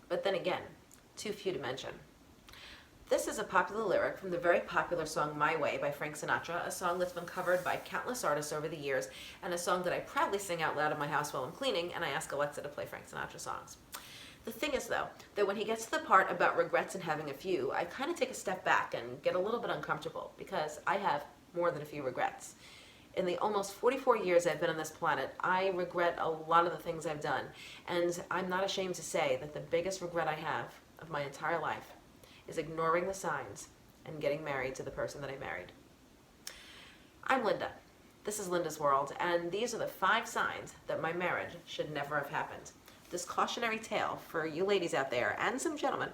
but then again, too few to mention. This is a popular lyric from the very popular song My Way by Frank Sinatra, a song that's been covered by countless artists over the years, and a song that I proudly sing out loud in my house while I'm cleaning, and I ask Alexa to play Frank Sinatra songs. The thing is, though, that when he gets to the part about regrets and having a few, I kind of take a step back and get a little bit uncomfortable, because I have more than a few regrets. In the almost 44 years I've been on this planet, I regret a lot of the things I've done, and I'm not ashamed to say that the biggest regret I have of my entire life is ignoring the signs and getting married to the person that I married. I'm Linda. This is Linda's World, and these are the 5 signs that my marriage should never have happened. This cautionary tale for you ladies out there, and some gentlemen,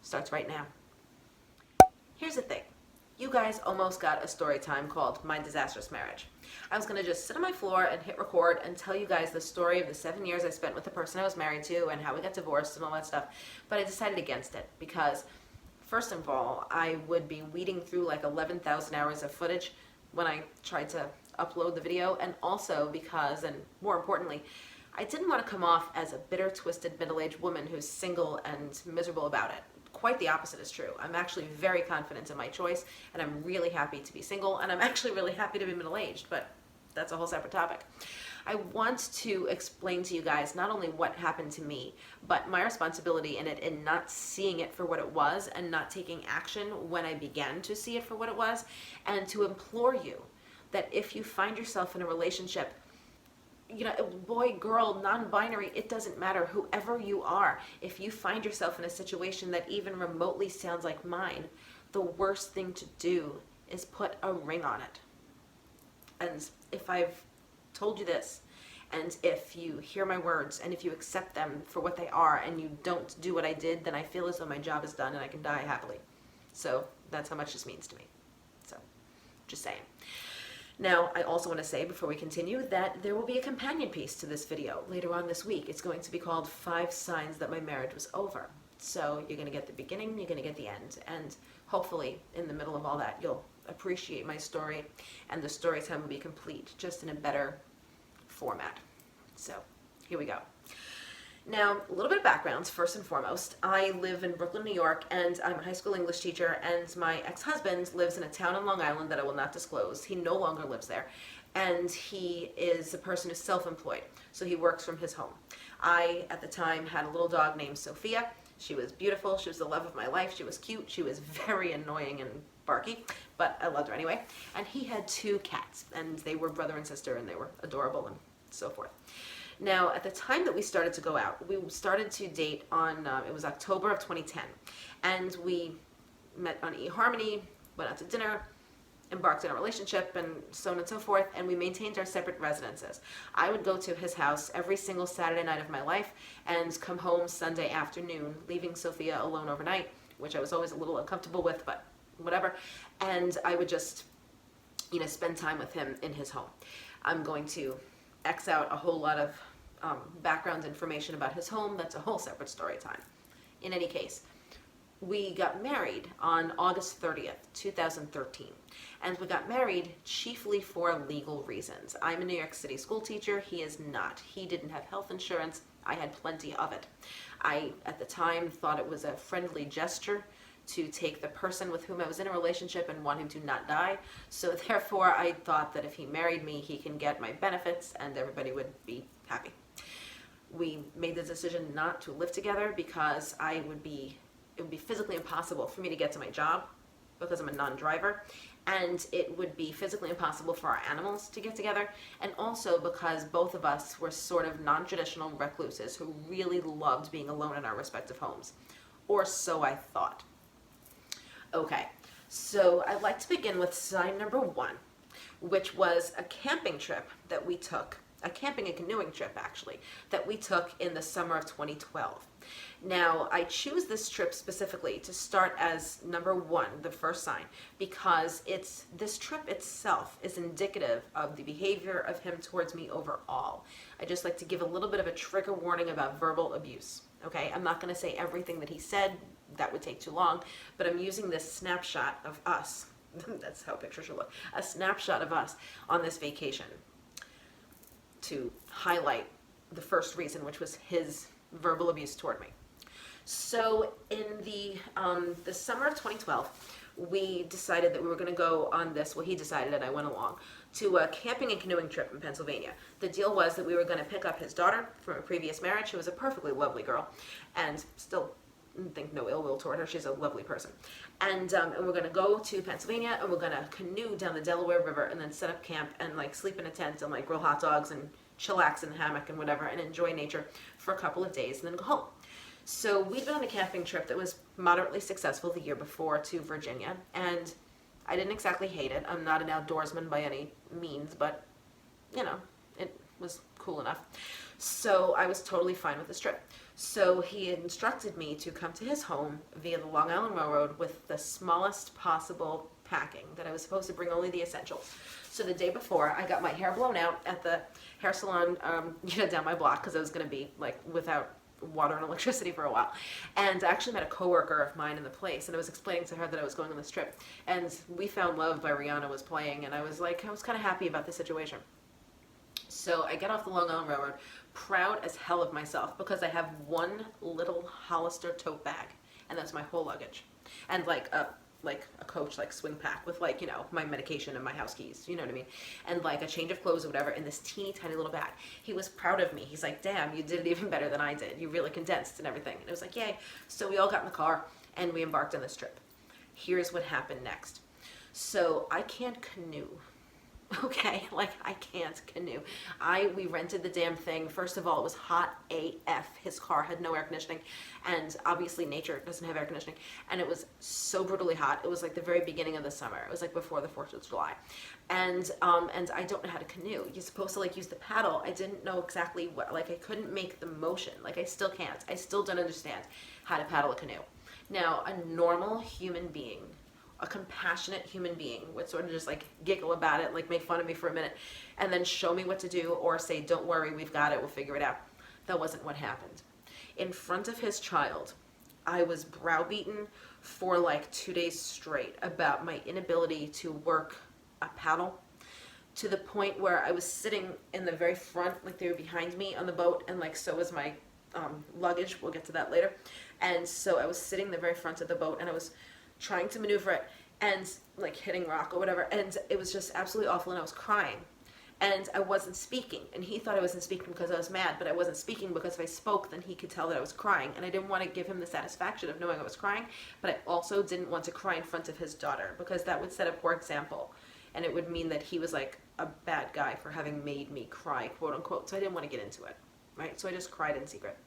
starts right now. Here's the thing. You guys almost got a story time called My Disastrous Marriage. I was going to just sit on my floor and hit record and tell you guys the story of the 7 years I spent with the person I was married to and how we got divorced and all that stuff, but I decided against it because, first of all, I would be weeding through like 11,000 hours of footage when I tried to upload the video, and also because, and more importantly, I didn't want to come off as a bitter, twisted, middle-aged woman who's single and miserable about it. Quite the opposite is true. I'm actually very confident in my choice, and I'm really happy to be single, and I'm actually really happy to be middle-aged, but that's a whole separate topic. I want to explain to you guys not only what happened to me, but my responsibility in it in not seeing it for what it was and not taking action when I began to see it for what it was, and to implore you that if you find yourself in a relationship, you know, boy, girl, non-binary, it doesn't matter, whoever you are, if you find yourself in a situation that even remotely sounds like mine, the worst thing to do is put a ring on it. And if I've told you this, and if you hear my words, and if you accept them for what they are, and you don't do what I did, then I feel as though my job is done and I can die happily. So that's how much this means to me. So, just saying. Now, I also want to say, before we continue, that there will be a companion piece to this video later on this week. It's going to be called 5 Signs That My Marriage Was Over. So you're going to get the beginning, you're going to get the end, and hopefully in the middle of all that, you'll appreciate my story, and the story time will be complete, just in a better format. So, here we go. Now, a little bit of background, first and foremost. I live in Brooklyn, New York, and I'm a high school English teacher, and my ex-husband lives in a town on Long Island that I will not disclose. He no longer lives there, and he is a person who's self-employed, so he works from his home. I, at the time, had a little dog named Sophia. She was beautiful. She was the love of my life. She was cute. She was very annoying and barky, but I loved her anyway. And he had 2 cats, and they were brother and sister, and they were adorable and so forth. Now, at the time that we started to go out, we started to date on, it was October of 2010, and we met on eHarmony, went out to dinner, embarked in a relationship, and so on and so forth, and we maintained our separate residences. I would go to his house every single Saturday night of my life and come home Sunday afternoon, leaving Sophia alone overnight, which I was always a little uncomfortable with, but whatever, and I would just, you know, spend time with him in his home. I'm going to X out a whole lot of background information about his home. That's a whole separate story time. In any case, we got married on August 30th, 2013. And we got married chiefly for legal reasons. I'm a New York City school teacher. He is not. He didn't have health insurance. I had plenty of it. I, at the time, thought it was a friendly gesture to take the person with whom I was in a relationship and want him to not die. So therefore, I thought that if he married me, he can get my benefits and everybody would be happy. We made the decision not to live together because it would be physically impossible for me to get to my job because I'm a non-driver, and it would be physically impossible for our animals to get together, and also because both of us were sort of non-traditional recluses who really loved being alone in our respective homes. Or so I thought. Okay, so I'd like to begin with sign number 1, which was a camping trip that we took, a camping and canoeing trip actually, that we took in the summer of 2012. Now, I choose this trip specifically to start as number 1, the first sign, because this trip itself is indicative of the behavior of him towards me overall. I just like to give a little bit of a trigger warning about verbal abuse. Okay, I'm not going to say everything that he said, that would take too long, but I'm using this snapshot of us, that's how a picture should look, a snapshot of us on this vacation to highlight the first reason, which was his verbal abuse toward me. So in the summer of 2012, we decided that we were going to go on this. Well, he decided, and I went along to a camping and canoeing trip in Pennsylvania. The deal was that we were going to pick up his daughter from a previous marriage, who was a perfectly lovely girl, and still think no ill will toward her. She's a lovely person. And we're going to go to Pennsylvania, and we're going to canoe down the Delaware River, and then set up camp and like sleep in a tent and like grill hot dogs and chillax in the hammock and whatever, and enjoy nature for a couple of days, and then go home. So we'd been on a camping trip that was moderately successful the year before to Virginia, and I didn't exactly hate it. I'm not an outdoorsman by any means, but you know, it was cool enough. So I was totally fine with this trip. So he instructed me to come to his home via the Long Island Railroad with the smallest possible packing, that I was supposed to bring only the essentials. So the day before, I got my hair blown out at the hair salon, down my block, because I was going to be like without water and electricity for a while. And I actually met a coworker of mine in the place, and I was explaining to her that I was going on this trip. And We Found Love by Rihanna was playing, and I was kind of happy about the situation. So I get off the Long Island Railroad, proud as hell of myself, because I have one little Hollister tote bag, and that's my whole luggage. And like a Coach swing pack with my medication and my house keys, you know what I mean, and like a change of clothes or whatever in this teeny tiny little bag. He was proud of me. He's like, damn, you did it even better than I did. You really condensed and everything. And it was like, yay. So we all got in the car and we embarked on this trip. Here's what happened next. So I can't canoe. Okay, I can't canoe. We rented the damn thing. First of all, it was hot AF. His car had no air conditioning, and obviously nature doesn't have air conditioning, and it was so brutally hot. It was like the very beginning of the summer. It was like before the 4th of July. And I don't know how to canoe. You're supposed to use the paddle. I didn't know exactly what, I couldn't make the motion. I still can't. I still don't understand how to paddle a canoe. Now, a normal human being, a compassionate human being, would sort of just giggle about it, make fun of me for a minute, and then show me what to do or say, don't worry, we've got it, we'll figure it out. That wasn't what happened. In front of his child, I was browbeaten for 2 days straight about my inability to work a paddle, to the point where I was sitting in the very front, they were behind me on the boat, and so was my luggage. We'll get to that later. And so I was sitting in the very front of the boat, and I was trying to maneuver it and hitting rock or whatever, and it was just absolutely awful, and I was crying, and I wasn't speaking, and he thought I wasn't speaking because I was mad, but I wasn't speaking because if I spoke, then he could tell that I was crying, and I didn't want to give him the satisfaction of knowing I was crying, but I also didn't want to cry in front of his daughter, because that would set a poor example, and it would mean that he was a bad guy for having made me cry, quote unquote. So I didn't want to get into it, right? So I just cried in secret.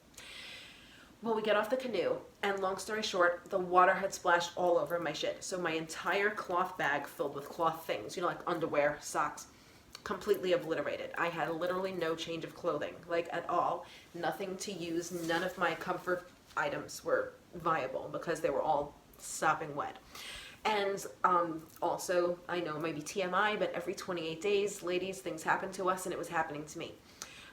Well, we get off the canoe, and long story short, the water had splashed all over my shit. So my entire cloth bag filled with cloth things, underwear, socks, completely obliterated. I had literally no change of clothing, at all. Nothing to use. None of my comfort items were viable because they were all sopping wet. And also, I know it might be TMI, but every 28 days, ladies, things happen to us, and it was happening to me.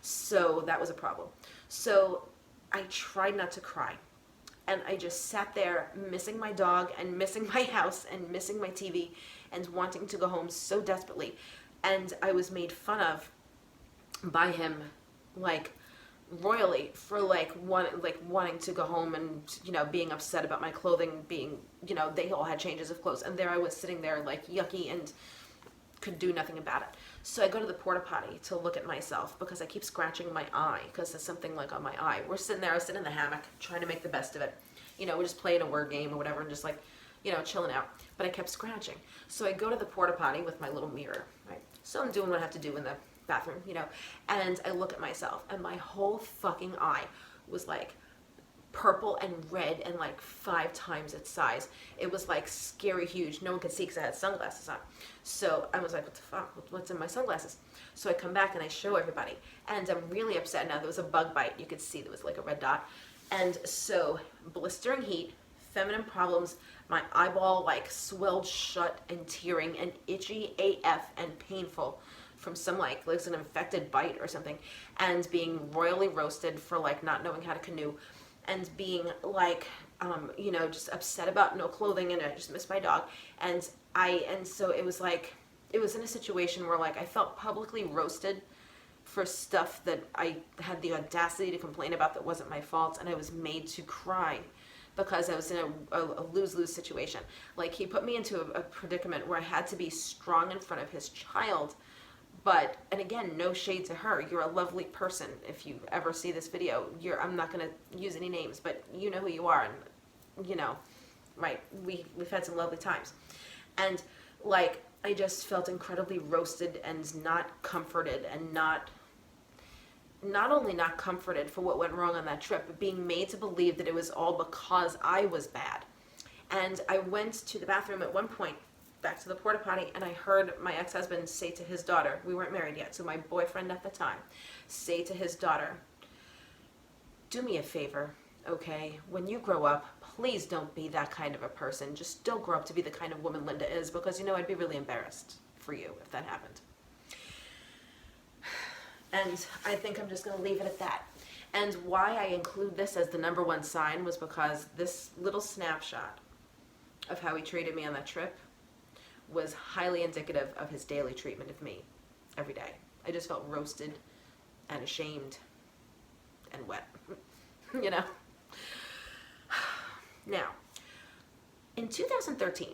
So that was a problem. So I tried not to cry, and I just sat there missing my dog and missing my house and missing my TV and wanting to go home so desperately. And I was made fun of by him royally for wanting to go home and being upset about my clothing being, they all had changes of clothes, and there I was sitting there yucky and could do nothing about it. So I go to the porta potty to look at myself because I keep scratching my eye because there's something on my eye. We're sitting there, I was sitting in the hammock trying to make the best of it. We're just playing a word game or whatever and just chilling out. But I kept scratching. So I go to the porta potty with my little mirror, right? So I'm doing what I have to do in the bathroom, and I look at myself, and my whole fucking eye was purple and red and 5 times its size. It was scary huge. No one could see because I had sunglasses on. So I was like, what the fuck? What's in my sunglasses? So I come back and I show everybody, and I'm really upset now. There was a bug bite. You could see there was a red dot. And so blistering heat, feminine problems, my eyeball swelled shut and tearing and itchy AF and painful from some it's an infected bite or something, and being royally roasted for not knowing how to canoe, and being just upset about no clothing, and I just missed my dog, and so it was it was in a situation where I felt publicly roasted for stuff that I had the audacity to complain about that wasn't my fault, and I was made to cry because I was in a lose-lose situation. Like, he put me into a predicament where I had to be strong in front of his child. But, and again, no shade to her. You're a lovely person. If you ever see this video, I'm not going to use any names, but you know who you are. And, you know, right, we've had some lovely times. And, like, I just felt incredibly roasted and not comforted, and not only not comforted for what went wrong on that trip, but being made to believe that it was all because I was bad. And I went to the bathroom at one point, back to the porta potty, and I heard my ex-husband say to his daughter, we weren't married yet, so my boyfriend at the time, say to his daughter, do me a favor, okay? When you grow up, please don't be that kind of a person. Just don't grow up to be the kind of woman Linda is, because, you know, I'd be really embarrassed for you if that happened. And I think I'm just going to leave it at that. And why I include this as the number one sign was because this little snapshot of how he treated me on that trip was highly indicative of his daily treatment of me every day. I just felt roasted and ashamed and wet, you know? Now, in 2013,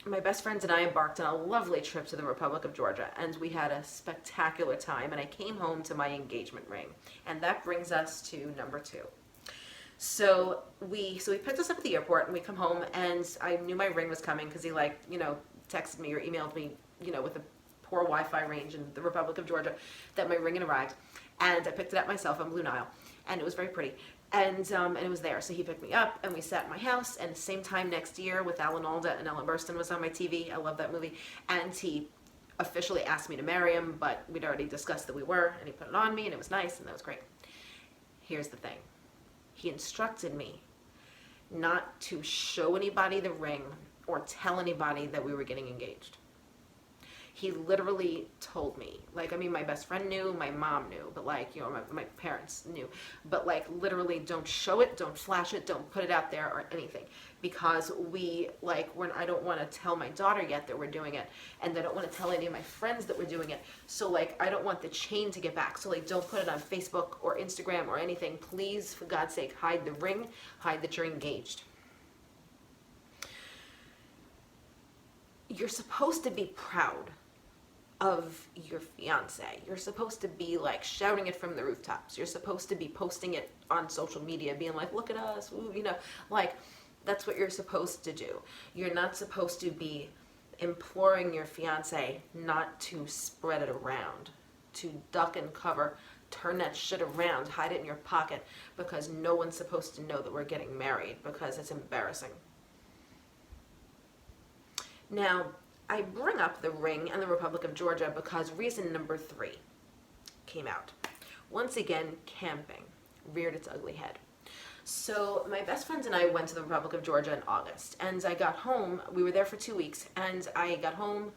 my best friends and I embarked on a lovely trip to the Republic of Georgia, and we had a spectacular time, and I came home to my engagement ring. And that brings us to number 2. So we picked us up at the airport, and we come home, and I knew my ring was coming because he, like, you know, texted me or emailed me, you know, with a poor Wi-Fi range in the Republic of Georgia, that my ring had arrived. And I picked it up myself on Blue Nile, and it was very pretty. And it was there. So he picked me up, and we sat in my house, and the same time next year with Alan Alda and Ellen Burstyn was on my TV. I love that movie. And he officially asked me to marry him, but we'd already discussed that we were, and he put it on me, and it was nice, and that was great. Here's the thing. He instructed me not to show anybody the ring or tell anybody that we were getting engaged. He literally told me, like, I mean, my best friend knew, my mom knew, but, like, you know, my parents knew, but, like, literally don't show it, don't flash it, don't put it out there or anything, because I don't want to tell my daughter yet that we're doing it, and I don't want to tell any of my friends that we're doing it, so, like, I don't want the chain to get back, so, like, don't put it on Facebook or Instagram or anything. Please, for God's sake, hide the ring, hide that you're engaged. You're supposed to be proud of your fiance. You're supposed to be, like, shouting it from the rooftops. You're supposed to be posting it on social media, being like, look at us, ooh, you know, like, that's what you're supposed to do. You're not supposed to be imploring your fiance not to spread it around, to duck and cover, turn that shit around, hide it in your pocket, because no one's supposed to know that we're getting married, because it's embarrassing. Now, I bring up the ring and the Republic of Georgia because reason number 3 came out. Once again, camping reared its ugly head. So my best friends and I went to the Republic of Georgia in August, and I got home, we were there for 2 weeks, and I got home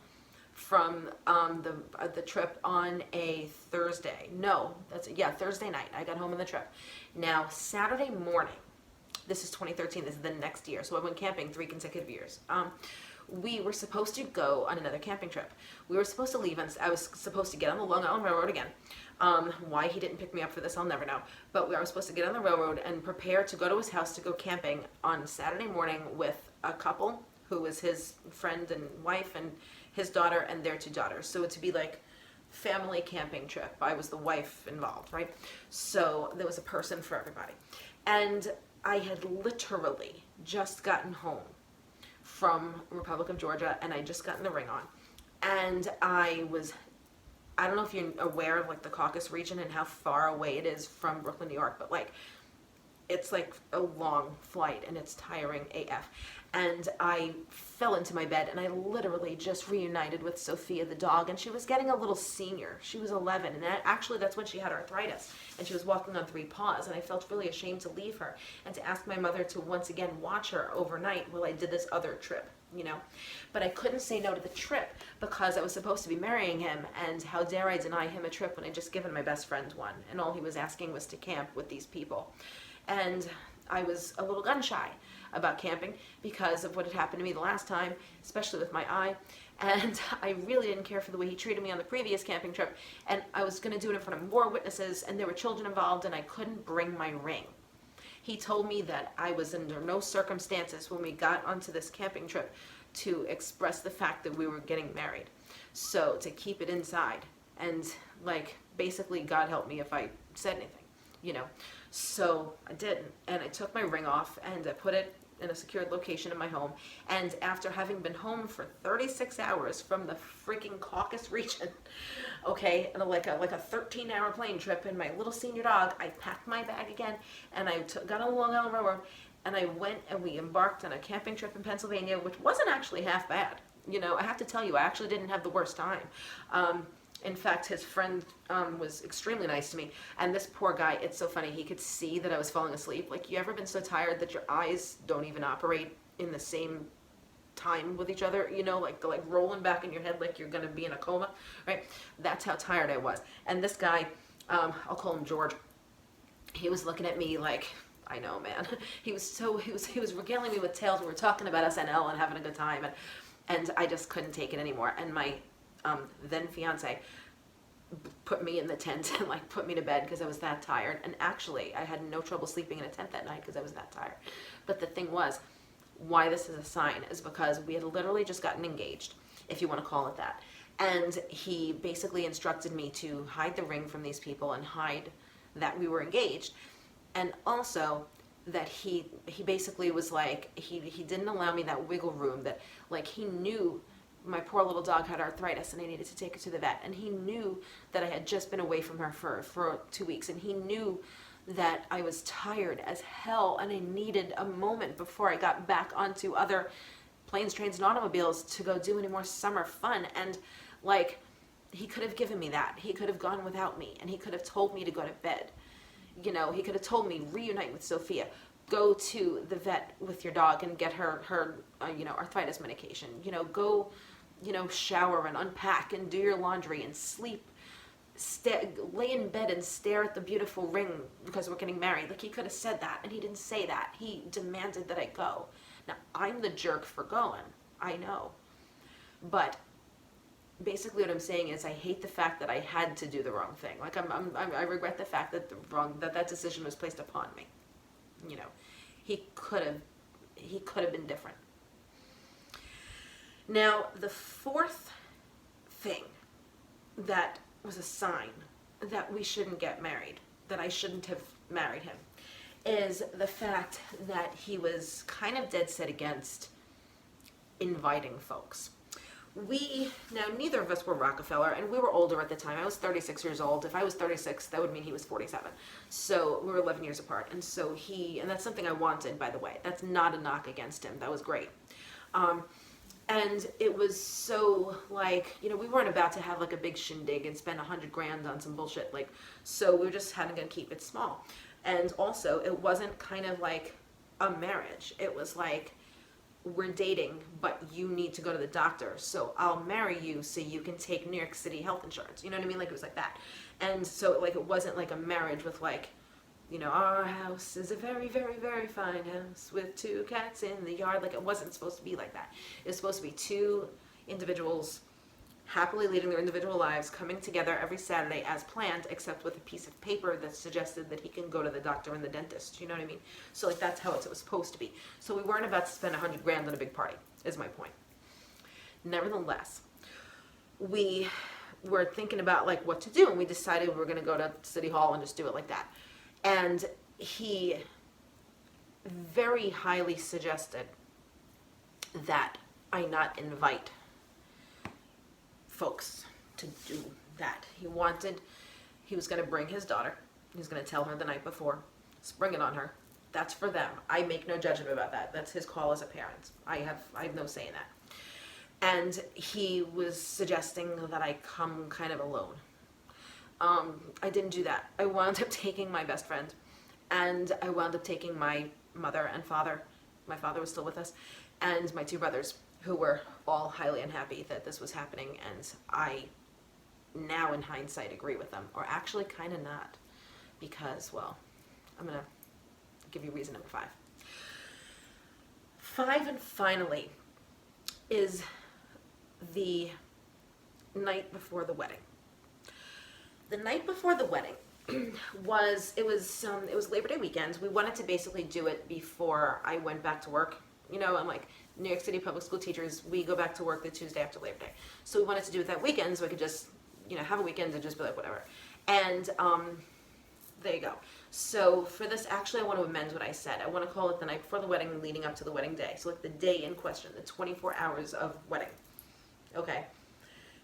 from the trip on a Thursday. Thursday night. I got home on the trip. Now, Saturday morning, this is 2013, this is the next year, so I went camping 3 consecutive years. We were supposed to go on another camping trip. We were supposed to leave, and I was supposed to get on the Long Island Railroad again. Why he didn't pick me up for this, I'll never know. But I was supposed to get on the railroad and prepare to go to his house to go camping on Saturday morning with a couple who was his friend and wife and his daughter and their 2 daughters. So to be like family camping trip. I was the wife involved, right? So there was a person for everybody. And I had literally just gotten home from Republic of Georgia, and I just gotten the ring on. And I don't know if you're aware of, like, the Caucasus region and how far away it is from Brooklyn, New York, but, like, it's like a long flight and it's tiring AF. And I fell into my bed, and I literally just reunited with Sophia the dog, and she was getting a little senior. She was 11, and actually that's when she had arthritis, and she was walking on 3 paws, and I felt really ashamed to leave her and to ask my mother to once again watch her overnight while I did this other trip, you know. But I couldn't say no to the trip because I was supposed to be marrying him, and how dare I deny him a trip when I'd just given my best friend one, and all he was asking was to camp with these people. And I was a little gun shy about camping because of what had happened to me the last time, especially with my eye. And I really didn't care for the way he treated me on the previous camping trip. And I was going to do it in front of more witnesses, and there were children involved, and I couldn't bring my ring. He told me that I was under no circumstances when we got onto this camping trip to express the fact that we were getting married. So to keep it inside. And like, basically, God help me if I said anything, you know. So I didn't. And I took my ring off and I put it in a secured location in my home. And after having been home for 36 hours from the freaking Caucasus region, okay, and like a 13-hour plane trip and my little senior dog, I packed my bag again and I got on the Long Island Railroad and I went and we embarked on a camping trip in Pennsylvania, which wasn't actually half bad. You know, I have to tell you, I actually didn't have the worst time. In fact, his friend was extremely nice to me. And this poor guy, it's so funny, he could see that I was falling asleep. Like, you ever been so tired that your eyes don't even operate in the same time with each other? You know, like rolling back in your head like you're going to be in a coma, right? That's how tired I was. And this guy, I'll call him George, he was looking at me like, I know, man. He was regaling me with tales. We were talking about SNL and having a good time. And I just couldn't take it anymore. And my then fiance put me in the tent and like put me to bed because I was that tired. And actually, I had no trouble sleeping in a tent that night because I was that tired. But the thing was, why this is a sign is because we had literally just gotten engaged, if you want to call it that. And he basically instructed me to hide the ring from these people and hide that we were engaged. And also that he basically was like, he didn't allow me that wiggle room, that like he knew my poor little dog had arthritis and I needed to take her to the vet. And he knew that I had just been away from her for 2 weeks. And he knew that I was tired as hell and I needed a moment before I got back onto other planes, trains, and automobiles to go do any more summer fun. And like, he could have given me that. He could have gone without me and he could have told me to go to bed. You know, he could have told me, reunite with Sophia, go to the vet with your dog and get her arthritis medication. You know, go, shower and unpack and do your laundry and sleep. Lay in bed and stare at the beautiful ring because we're getting married. Like, he could have said that, and he didn't say that. He demanded that I go. Now, I'm the jerk for going. I know. But basically what I'm saying is I hate the fact that I had to do the wrong thing. Like, I regret the fact that that decision was placed upon me. You know, he could have been different. Now, the fourth thing that was a sign that we shouldn't get married, that I shouldn't have married him, is the fact that he was kind of dead set against inviting folks. Now, neither of us were Rockefeller, and we were older at the time. I was 36 years old. If I was 36, that would mean he was 47. So we were 11 years apart. And so and that's something I wanted, by the way. That's not a knock against him. That was great. And it was so like, we weren't about to have like a big shindig and spend $100,000 on some bullshit. Like, so we were just having to keep it small. And also, it wasn't kind of like a marriage. It was like, we're dating, but you need to go to the doctor, so I'll marry you so you can take New York City health insurance. You know what I mean? Like, it was like that. And so, like, it wasn't like a marriage with like, our house is a very, very, very fine house with 2 cats in the yard. Like, it wasn't supposed to be like that. It was supposed to be 2 individuals happily leading their individual lives, coming together every Saturday as planned, except with a piece of paper that suggested that he can go to the doctor and the dentist. You know what I mean? So, like, that's how it was supposed to be. So we weren't about to spend $100,000 on a big party, is my point. Nevertheless, we were thinking about, like, what to do, and we decided we were going to go to City Hall and just do it like that. And he very highly suggested that I not invite folks to do that. He was going to bring his daughter. He was going to tell her the night before, spring it on her. That's for them. I make no judgment about that. That's his call as a parent. I have no say in that. And he was suggesting that I come kind of alone. I didn't do that. I wound up taking my best friend, and I wound up taking my mother and father. My father was still with us, and my 2 brothers, who were all highly unhappy that this was happening, and I now in hindsight agree with them, or actually kind of not, because, well, I'm gonna give you reason number 5. 5, and finally, is the night before the wedding. The night before the wedding was Labor Day weekend. We wanted to basically do it before I went back to work. You know, I'm like, New York City public school teachers, we go back to work the Tuesday after Labor Day. So we wanted to do it that weekend so I could just, you know, have a weekend and just be like, whatever. And there you go. So for this, actually, I want to amend what I said. I want to call it the night before the wedding leading up to the wedding day. So like the day in question, the 24 hours of wedding, okay,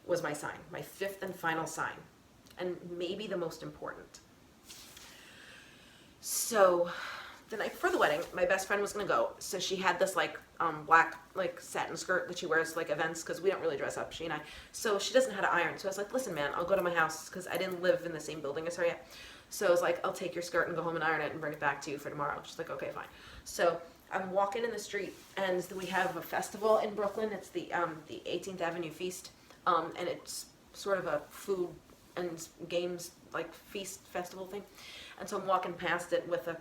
was my sign, my 5th and final sign, and maybe the most important. So the night before the wedding, my best friend was going to go. So she had this like black like satin skirt that she wears like events, because we don't really dress up, she and I. So she doesn't know how to iron. So I was like, listen, man, I'll go to my house, because I didn't live in the same building as her yet. So I was like, I'll take your skirt and go home and iron it and bring it back to you for tomorrow. She's like, okay, fine. So I'm walking in the street, and we have a festival in Brooklyn. It's the 18th Avenue Feast, and it's sort of a food and games like feast festival thing. And so I'm walking past it with a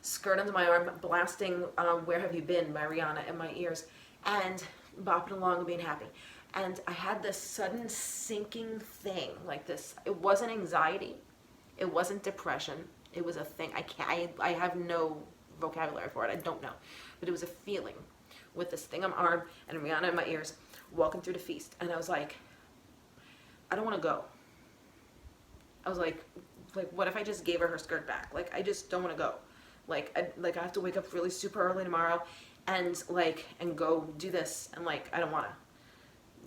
skirt under my arm, blasting Where Have You Been by Rihanna in my ears, and bopping along and being happy. And I had this sudden sinking thing like this. It wasn't anxiety. It wasn't depression. It was a thing. I have no vocabulary for it. I don't know. But it was a feeling with this thing on my arm and Rihanna in my ears, walking through the feast. And I was like, I don't want to go. I was like, what if I just gave her skirt back? Like, I just don't want to go. Like, I have to wake up really super early tomorrow and go do this. And like, I don't want to.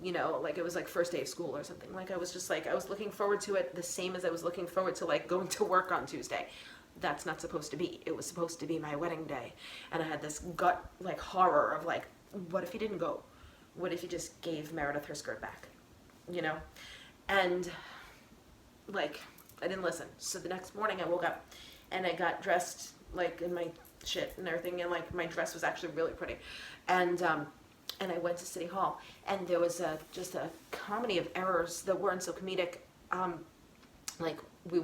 You know, like it was like first day of school or something. Like I was just like, I was looking forward to it the same as I was looking forward to like going to work on Tuesday. That's not supposed to be. It was supposed to be my wedding day. And I had this gut like horror of like, what if he didn't go? What if he just gave Meredith her skirt back? You know? And like, I didn't listen. So the next morning I woke up and I got dressed like in my shit and everything. And like my dress was actually really pretty. And I went to City Hall, and there was just a comedy of errors that weren't so comedic.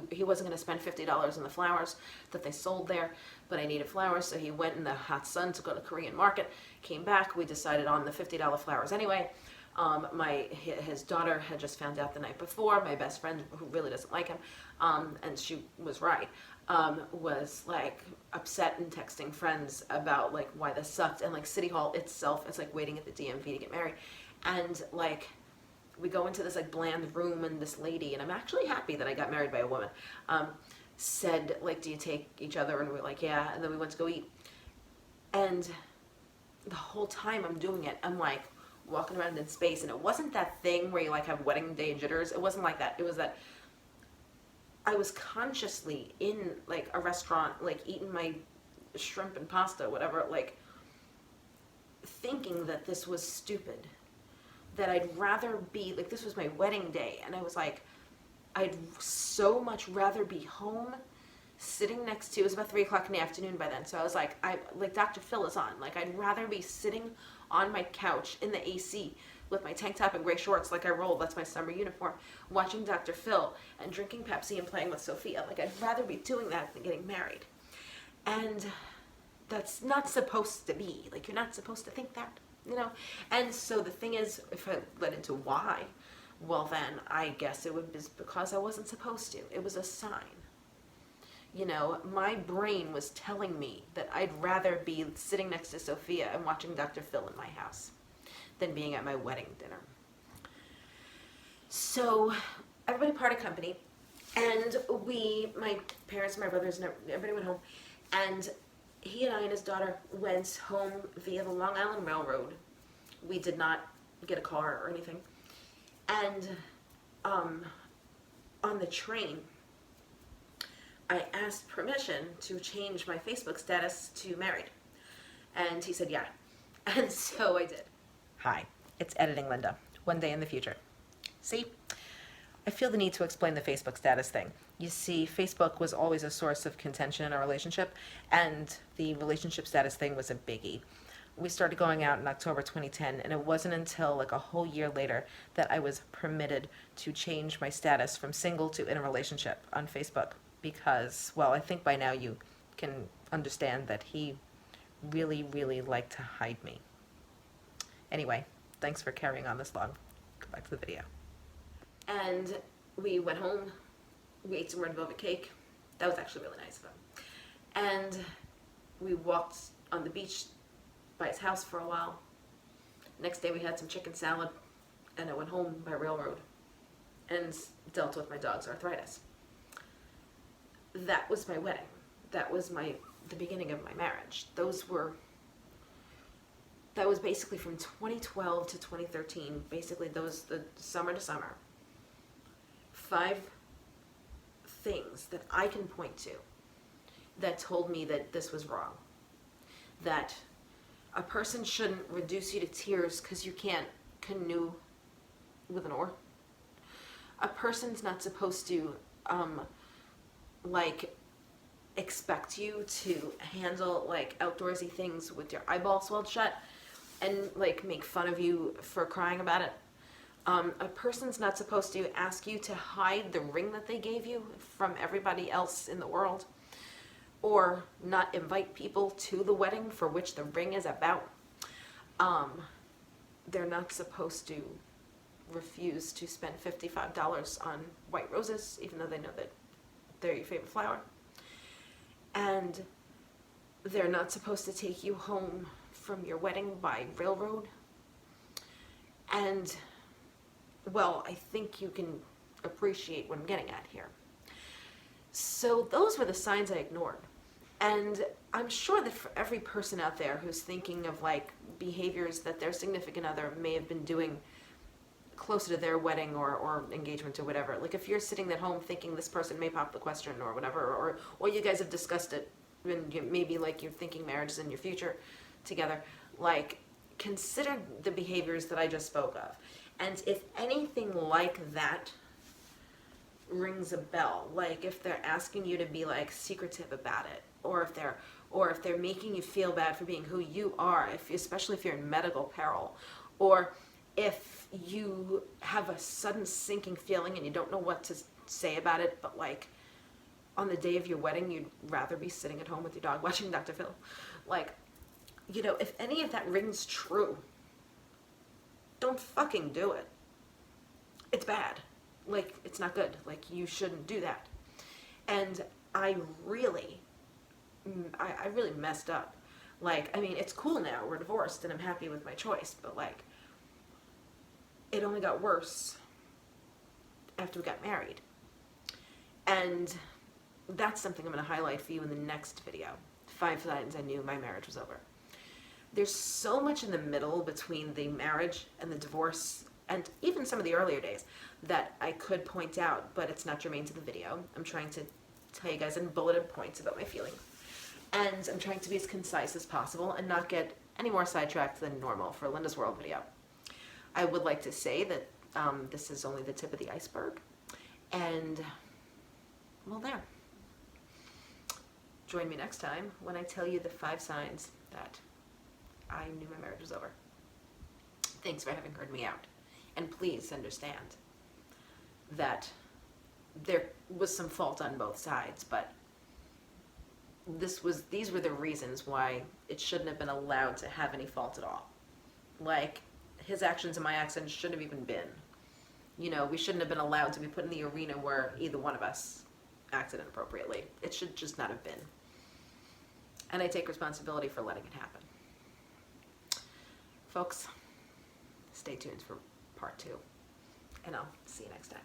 He wasn't going to spend $50 on the flowers that they sold there, but I needed flowers, so he went in the hot sun to go to Korean Market, came back, we decided on the $50 flowers anyway. His daughter had just found out the night before, my best friend, who really doesn't like him, and she was right, was like upset and texting friends about like why this sucked. And like City Hall itself, it's like waiting at the DMV to get married. And like we go into this like bland room, and this lady, and I'm actually happy that I got married by a woman, said like, do you take each other? And we're like, yeah. And then we went to go eat. And the whole time I'm doing it, I'm like walking around in space. And it wasn't that thing where you like have wedding day jitters. It wasn't like that. It was that I was consciously in like a restaurant, like eating my shrimp and pasta, whatever, like thinking that this was stupid, that I'd rather be, like this was my wedding day, and I was like, I'd so much rather be home sitting next to, it was about 3 o'clock in the afternoon by then, so I was like, like Dr. Phil is on, like I'd rather be sitting on my couch in the AC with my tank top and gray shorts like I roll, that's my summer uniform, watching Dr. Phil and drinking Pepsi and playing with Sophia. Like I'd rather be doing that than getting married. And that's not supposed to be. Like you're not supposed to think that, you know? And so the thing is, if I led into why, well then I guess it would be because I wasn't supposed to. It was a sign. You know, my brain was telling me that I'd rather be sitting next to Sophia and watching Dr. Phil in my house than being at my wedding dinner. So everybody parted company, and my parents, my brothers, and everybody went home, and he and I and his daughter went home via the Long Island Railroad. We did not get a car or anything. And on the train, I asked permission to change my Facebook status to married. And he said, yeah. And so I did. Hi, it's Editing Linda. One day in the future. See? I feel the need to explain the Facebook status thing. You see, Facebook was always a source of contention in our relationship, and the relationship status thing was a biggie. We started going out in October 2010, and it wasn't until like a whole year later that I was permitted to change my status from single to in a relationship on Facebook, because, well, I think by now you can understand that he really, really liked to hide me. Anyway, thanks for carrying on this long. Go back to the video. And we went home. We ate some red velvet cake. That was actually really nice of him. And we walked on the beach by his house for a while. Next day we had some chicken salad, and I went home by railroad and dealt with my dog's arthritis. That was my wedding. That was the beginning of my marriage. That was basically from 2012 to 2013, basically the summer to summer. 5 things that I can point to that told me that this was wrong. That a person shouldn't reduce you to tears because you can't canoe with an oar. A person's not supposed to, expect you to handle, outdoorsy things with your eyeball swelled shut and, make fun of you for crying about it. A person's not supposed to ask you to hide the ring that they gave you from everybody else in the world, or not invite people to the wedding for which the ring is about. They're not supposed to refuse to spend $55 on white roses, even though they know that they're your favorite flower. And they're not supposed to take you home from your wedding by railroad. And, well, I think you can appreciate what I'm getting at here. So those were the signs I ignored. And I'm sure that for every person out there who's thinking of behaviors that their significant other may have been doing closer to their wedding or engagement or whatever, if you're sitting at home thinking this person may pop the question or whatever, or you guys have discussed it and maybe you're thinking marriage is in your future together, consider the behaviors that I just spoke of. And if anything like that rings a bell, if they're asking you to be secretive about it, or if they're making you feel bad for being who you are, especially if you're in medical peril, or if you have a sudden sinking feeling and you don't know what to say about it, but on the day of your wedding you'd rather be sitting at home with your dog watching Dr. Phil, if any of that rings true, don't fucking do it. It's bad. It's not good. You shouldn't do that. And I really messed up. It's cool now, we're divorced and I'm happy with my choice, but it only got worse after we got married. And that's something I'm going to highlight for you in the next video. 5 signs I knew my marriage was over. There's so much in the middle between the marriage and the divorce, and even some of the earlier days, that I could point out, but it's not germane to the video. I'm trying to tell you guys in bulleted points about my feelings. And I'm trying to be as concise as possible and not get any more sidetracked than normal for Linda's World video. I would like to say that this is only the tip of the iceberg. And, well, there. Join me next time when I tell you the 5 signs that I knew my marriage was over. Thanks for having heard me out. And please understand that there was some fault on both sides, but these were the reasons why it shouldn't have been allowed to have any fault at all. His actions and my actions shouldn't have even been. We shouldn't have been allowed to be put in the arena where either one of us acted inappropriately. It should just not have been. And I take responsibility for letting it happen. Folks, stay tuned for part 2, and I'll see you next time.